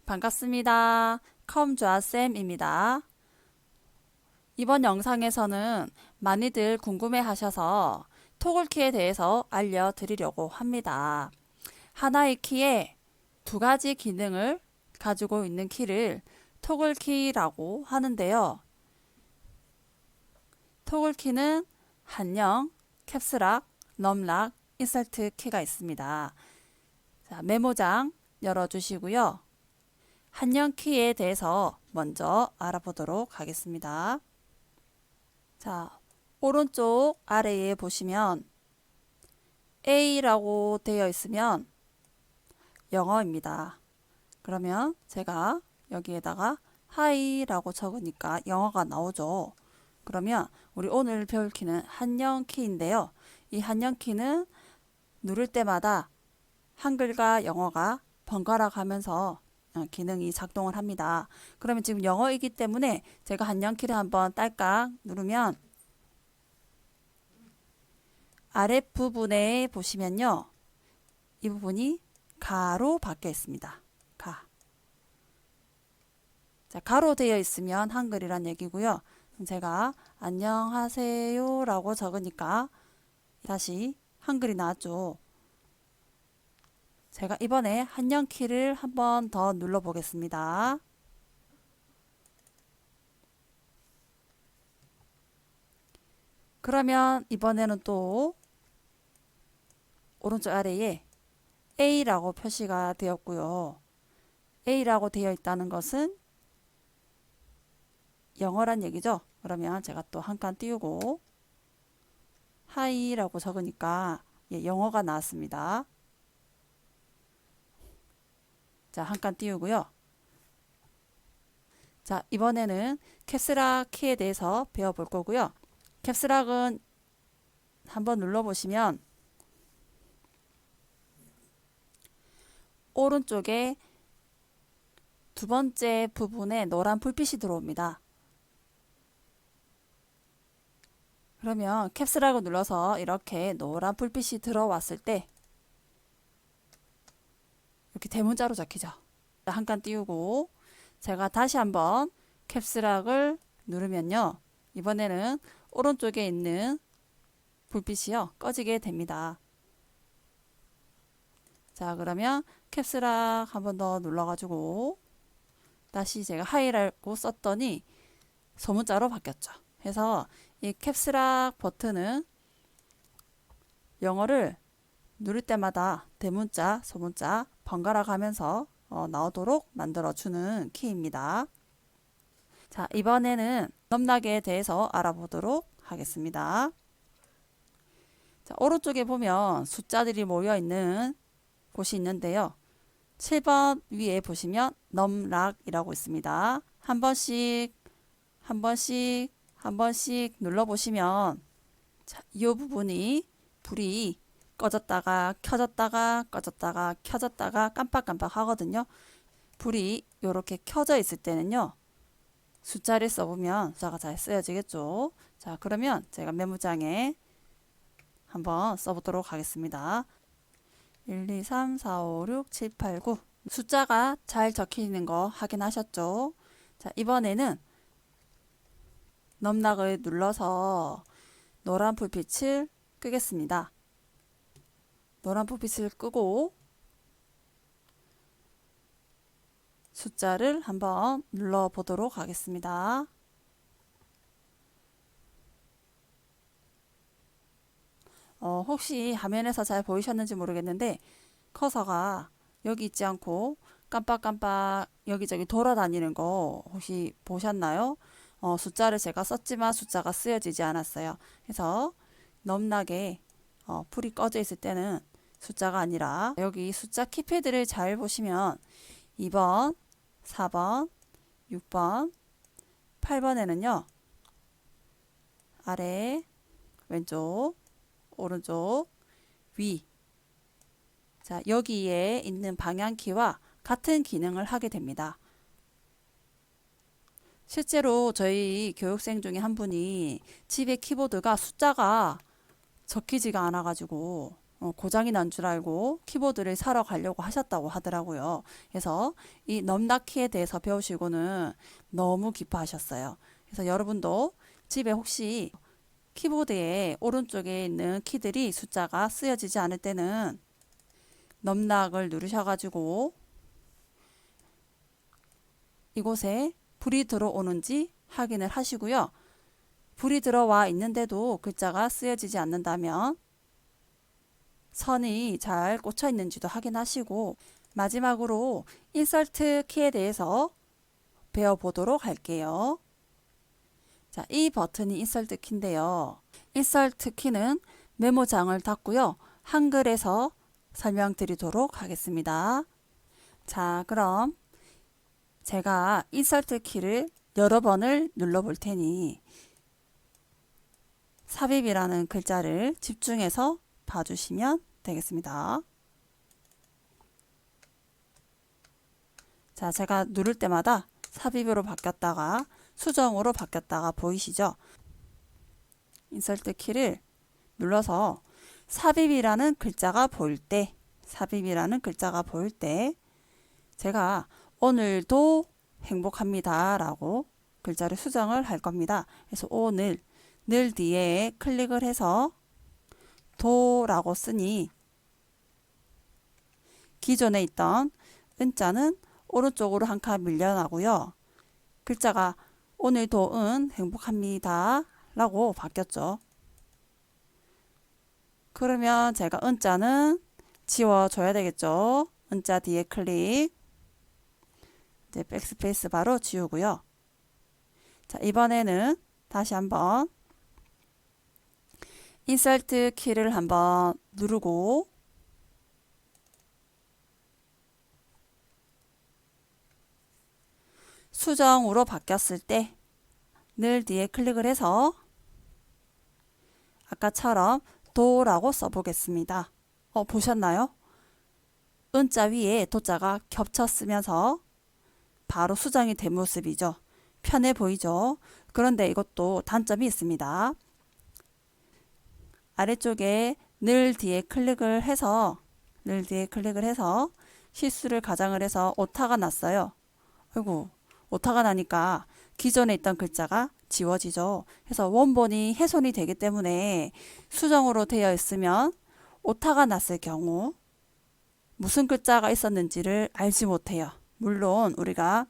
반갑습니다. 컴조아쌤입니다. 이번 영상에서는 많이들 궁금해 하셔서 토글키에 대해서 알려드리려고 합니다. 하나의 키에 두 가지 기능을 가지고 있는 키를 토글키라고 하는데요. 토글키는 한영, 캡스락, 넘락, 인설트 키가 있습니다. 자, 메모장 열어주시고요. 한영 키에 대해서 먼저 알아보도록 하겠습니다. 자, 오른쪽 아래에 보시면 A라고 되어 있으면 영어입니다. 그러면 제가 여기에다가 하이라고 적으니까 영어가 나오죠. 그러면 우리 오늘 배울 키는 한영 키인데요. 이 한영 키는 누를 때마다 한글과 영어가 번갈아 가면서 기능이 작동을 합니다. 그러면 지금 영어이기 때문에 제가 한영키를 한번 딸깍 누르면 아랫부분에 보시면요. 이 부분이 가로 바뀌어 있습니다. 가. 자, 가로 되어 있으면 한글이란 얘기고요. 제가 안녕하세요 라고 적으니까 다시 한글이 나왔죠. 제가 이번에 한영키를 한번 더 눌러 보겠습니다. 그러면 이번에는 또 오른쪽 아래에 A라고 표시가 되었고요. A라고 되어 있다는 것은 영어란 얘기죠. 그러면 제가 또 한 칸 띄우고 하이라고 적으니까 영어가 나왔습니다. 자, 한 칸 띄우고요. 자, 이번에는 캡스락 키에 대해서 배워볼 거고요. 캡스락은 한번 눌러보시면 오른쪽에 두 번째 부분에 노란 불빛이 들어옵니다. 그러면 캡스락을 눌러서 이렇게 노란 불빛이 들어왔을 때 이렇게 대문자로 적히죠. 한 칸 띄우고 제가 다시 한번 캡스락을 누르면요. 이번에는 오른쪽에 있는 불빛이요. 꺼지게 됩니다. 자, 그러면 캡스락 한번 더 눌러가지고 다시 제가 하이라고 썼더니 소문자로 바뀌었죠. 그래서 이 캡스락 버튼은 영어를 누를 때마다 대문자, 소문자 번갈아 가면서 나오도록 만들어주는 키입니다. 자, 이번에는 넘락에 대해서 알아보도록 하겠습니다. 자, 오른쪽에 보면 숫자들이 모여 있는 곳이 있는데요. 7번 위에 보시면 넘락이라고 있습니다. 한 번씩 눌러보시면 자, 이 부분이 불이 꺼졌다가 켜졌다가 꺼졌다가 켜졌다가 깜빡깜빡 하거든요. 불이 이렇게 켜져 있을 때는요. 숫자를 써보면 숫자가 잘 쓰여지겠죠. 자, 그러면 제가 메모장에 한번 써보도록 하겠습니다. 1, 2, 3, 4, 5, 6, 7, 8, 9 숫자가 잘 적히는 거 확인하셨죠? 자, 이번에는 넘락을 눌러서 노란 불빛을 끄겠습니다. 노란 불빛을 끄고 숫자를 한번 눌러보도록 하겠습니다. 혹시 화면에서 잘 보이셨는지 모르겠는데 커서가 여기 있지 않고 깜빡깜빡 여기저기 돌아다니는 거 혹시 보셨나요? 숫자를 제가 썼지만 숫자가 쓰여지지 않았어요. 그래서 넘락에 불이 꺼져 있을 때는 숫자가 아니라 여기 숫자 키패드를 잘 보시면 2번, 4번, 6번, 8번에는요. 아래, 왼쪽, 오른쪽, 위. 자, 여기에 있는 방향키와 같은 기능을 하게 됩니다. 실제로 저희 교육생 중에 한 분이 집에 키보드가 숫자가 적히지가 않아가지고 고장이 난 줄 알고 키보드를 사러 가려고 하셨다고 하더라고요. 그래서 이 넘나키에 대해서 배우시고는 너무 기뻐하셨어요. 그래서 여러분도 집에 혹시 키보드의 오른쪽에 있는 키들이 숫자가 쓰여지지 않을 때는 넘락을 누르셔가지고 이곳에 불이 들어오는지 확인을 하시고요. 불이 들어와 있는데도 글자가 쓰여지지 않는다면 선이 잘 꽂혀 있는지도 확인하시고 마지막으로 인설트 키에 대해서 배워보도록 할게요. 자, 이 버튼이 인설트 키인데요. 인설트 키는 메모장을 닫고요. 한글에서 설명드리도록 하겠습니다. 자, 그럼 제가 인설트 키를 여러 번을 눌러볼 테니 삽입이라는 글자를 집중해서 봐주시면 되겠습니다. 자, 제가 누를 때마다 삽입으로 바뀌었다가 수정으로 바뀌었다가 보이시죠? 인설트 키를 눌러서 삽입이라는 글자가 보일 때, 제가 오늘도 행복합니다 라고 글자를 수정을 할 겁니다. 그래서 오늘, 늘 뒤에 클릭을 해서 도라고 쓰니 기존에 있던 은자는 오른쪽으로 한 칸 밀려나고요. 글자가 오늘도은 행복합니다 라고 바뀌었죠. 그러면 제가 은자는 지워줘야 되겠죠. 은자 뒤에 클릭, 이제 백스페이스 바로 지우고요. 자, 이번에는 다시 한번 인설트 키를 한번 누르고 수정으로 바뀌었을 때 늘 뒤에 클릭을 해서 아까처럼 도라고 써보겠습니다. 보셨나요? 은자 위에 도자가 겹쳐 쓰면서 바로 수정이 된 모습이죠. 편해 보이죠? 그런데 이것도 단점이 있습니다. 아래쪽에 늘 뒤에 클릭을 해서 실수를 가장을 해서 오타가 났어요. 아이고, 오타가 나니까 기존에 있던 글자가 지워지죠. 그래서 원본이 훼손이 되기 때문에 수정으로 되어 있으면 오타가 났을 경우 무슨 글자가 있었는지를 알지 못해요. 물론 우리가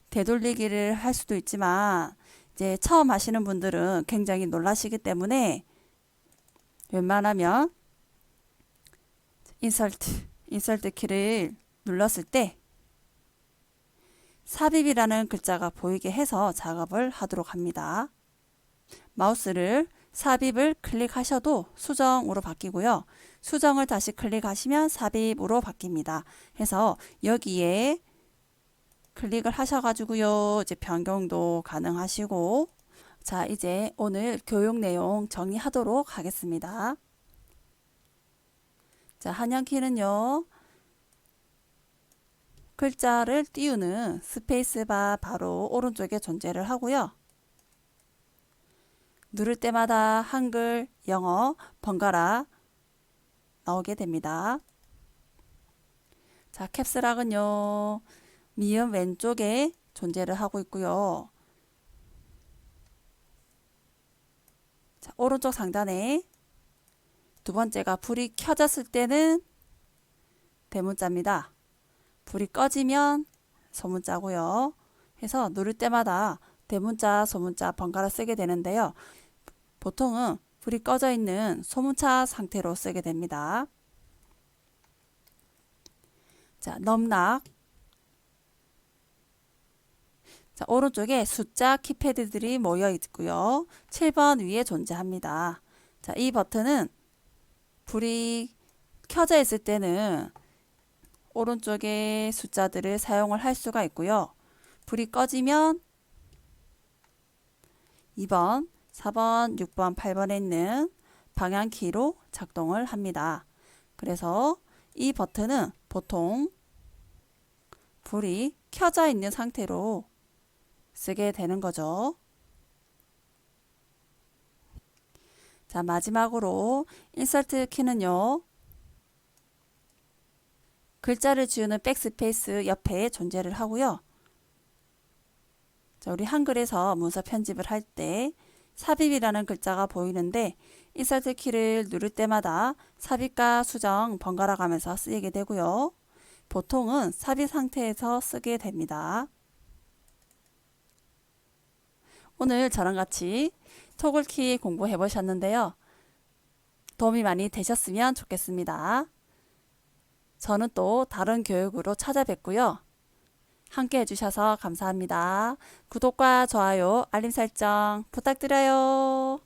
되돌리기를 할 수도 있지만 이제 처음 하시는 분들은 굉장히 놀라시기 때문에 웬만하면 인설트 키를 눌렀을 때 삽입이라는 글자가 보이게 해서 작업을 하도록 합니다. 마우스를 삽입을 클릭하셔도 수정으로 바뀌고요. 수정을 다시 클릭하시면 삽입으로 바뀝니다. 해서 여기에 클릭을 하셔가지고요. 이제 변경도 가능하시고 자, 이제 오늘 교육 내용 정리하도록 하겠습니다. 자, 한영키는요. 글자를 띄우는 스페이스바 바로 오른쪽에 존재를 하고요. 누를 때마다 한글, 영어, 번갈아 나오게 됩니다. 자, 캡스락은요. 미음 왼쪽에 존재를 하고 있고요. 자, 오른쪽 상단에 두 번째가 불이 켜졌을 때는 대문자입니다. 불이 꺼지면 소문자고요. 해서 누를 때마다 대문자, 소문자 번갈아 쓰게 되는데요. 보통은 불이 꺼져 있는 소문자 상태로 쓰게 됩니다. 자, 넘락. 자, 오른쪽에 숫자 키패드들이 모여 있고요. 7번 위에 존재합니다. 자, 이 버튼은 불이 켜져 있을 때는 오른쪽에 숫자들을 사용을 할 수가 있고요. 불이 꺼지면 2번, 4번, 6번, 8번에 있는 방향키로 작동을 합니다. 그래서 이 버튼은 보통 불이 켜져 있는 상태로 쓰게 되는 거죠. 자, 마지막으로 인서트 키는요. 글자를 지우는 백스페이스 옆에 존재를 하고요. 자, 우리 한글에서 문서 편집을 할 때 삽입이라는 글자가 보이는데 인서트 키를 누를 때마다 삽입과 수정 번갈아 가면서 쓰이게 되고요. 보통은 삽입 상태에서 쓰게 됩니다. 오늘 저랑 같이 토글키 공부해 보셨는데요. 도움이 많이 되셨으면 좋겠습니다. 저는 또 다른 교육으로 찾아뵙고요. 함께 해주셔서 감사합니다. 구독과 좋아요, 알림 설정 부탁드려요.